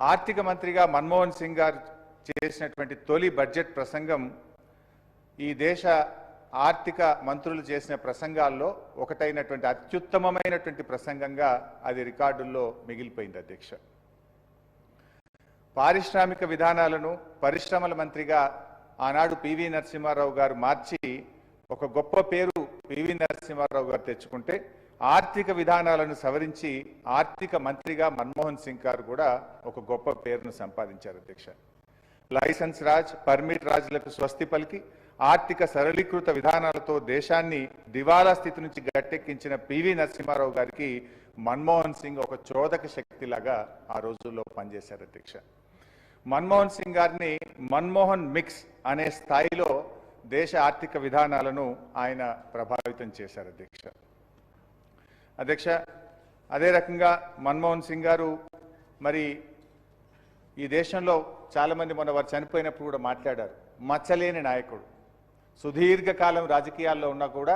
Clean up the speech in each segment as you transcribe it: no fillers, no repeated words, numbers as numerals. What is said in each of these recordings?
ఆర్థిక మంత్రిగా మన్మోహన్ సింగ్ గారు చేసినటువంటి తొలి బడ్జెట్ ప్రసంగం ఈ దేశ ఆర్థిక మంత్రులు చేసిన ప్రసంగాల్లో ఒకటైనటువంటి అత్యుత్తమమైనటువంటి ప్రసంగంగా అది రికార్డుల్లో మిగిలిపోయింది అధ్యక్ష. పారిశ్రామిక విధానాలను పరిశ్రమల మంత్రిగా ఆనాడు పివి నరసింహారావు గారు మార్చి ఒక గొప్ప పేరు పివి నరసింహారావు గారు తెచ్చుకుంటే, ఆర్థిక విధానాలను సవరించి ఆర్థిక మంత్రిగా మన్మోహన్ సింగ్ గారు కూడా ఒక గొప్ప పేరును సంపాదించారు అధ్యక్ష. లైసెన్స్ రాజ్, పర్మిట్ రాజ్లకు స్వస్తి పలికి ఆర్థిక సరళీకృత విధానాలతో దేశాన్ని దివాలా స్థితి నుంచి గట్టెక్కించిన పివి నరసింహారావు గారికి మన్మోహన్ సింగ్ ఒక చోదక శక్తిలాగా ఆ రోజుల్లో పనిచేశారు అధ్యక్ష. మన్మోహన్ సింగ్ గారిని మన్మోహన్ మిక్స్ అనే స్థాయిలో దేశ ఆర్థిక విధానాలను ఆయన ప్రభావితం చేశారు అధ్యక్ష. అదే రకంగా మన్మోహన్ సింగ్ గారు మరి ఈ దేశంలో చాలామంది మొన్న వారు చనిపోయినప్పుడు కూడా మాట్లాడారు, మచ్చలేని నాయకుడు. సుదీర్ఘకాలం రాజకీయాల్లో ఉన్నా కూడా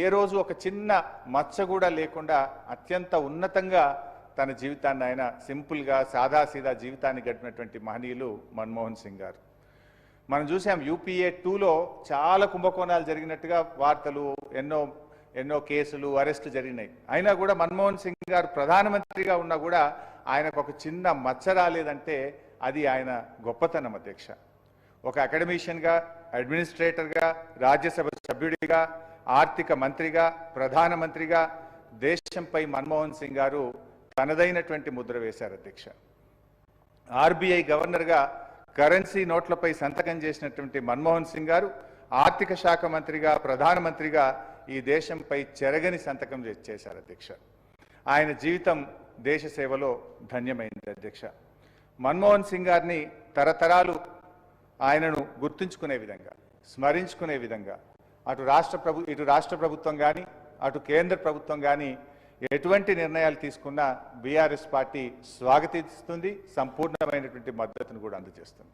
ఏ రోజు ఒక చిన్న మచ్చ కూడా లేకుండా అత్యంత ఉన్నతంగా తన జీవితాన్ని ఆయన సింపుల్గా సాదాసీదా జీవితాన్ని గడిపినటువంటి మహనీయులు మన్మోహన్ సింగ్ గారు. మనం చూసాం యూపీఏ 2లో చాలా కుంభకోణాలు జరిగినట్టుగా వార్తలు, ఎన్నో కేసులు, అరెస్టులు జరిగినాయి. అయినా కూడా మన్మోహన్ సింగ్ గారు ప్రధానమంత్రిగా ఉన్నా కూడా ఆయనకు ఒక చిన్న మచ్చ రాలేదంటే అది ఆయన గొప్పతనం అధ్యక్ష. ఒక అకాడమిషియన్గా, అడ్మినిస్ట్రేటర్గా, రాజ్యసభ సభ్యుడిగా, ఆర్థిక మంత్రిగా, ప్రధానమంత్రిగా దేశంపై మన్మోహన్ సింగ్ గారు తనదైనటువంటి ముద్ర వేశారు అధ్యక్ష. ఆర్బీఐ గవర్నర్గా కరెన్సీ నోట్లపై సంతకం చేసినటువంటి మన్మోహన్ సింగ్ గారు ఆర్థిక శాఖ మంత్రిగా, ప్రధానమంత్రిగా ఈ దేశంపై చెరగని సంతకం చేశారు అధ్యక్ష. ఆయన జీవితం దేశ సేవలో ధన్యమైంది అధ్యక్ష. మన్మోహన్ సింగ్ గారిని తరతరాలు ఆయనను గుర్తుంచుకునే విధంగా, స్మరించుకునే విధంగా ఇటు రాష్ట్ర ప్రభుత్వం కానీ, అటు కేంద్ర ప్రభుత్వం కానీ ఎటువంటి నిర్ణయాలు తీసుకున్నా బీఆర్ఎస్ పార్టీ స్వాగతిస్తుంది, సంపూర్ణమైనటువంటి మద్దతును కూడా అందజేస్తుంది.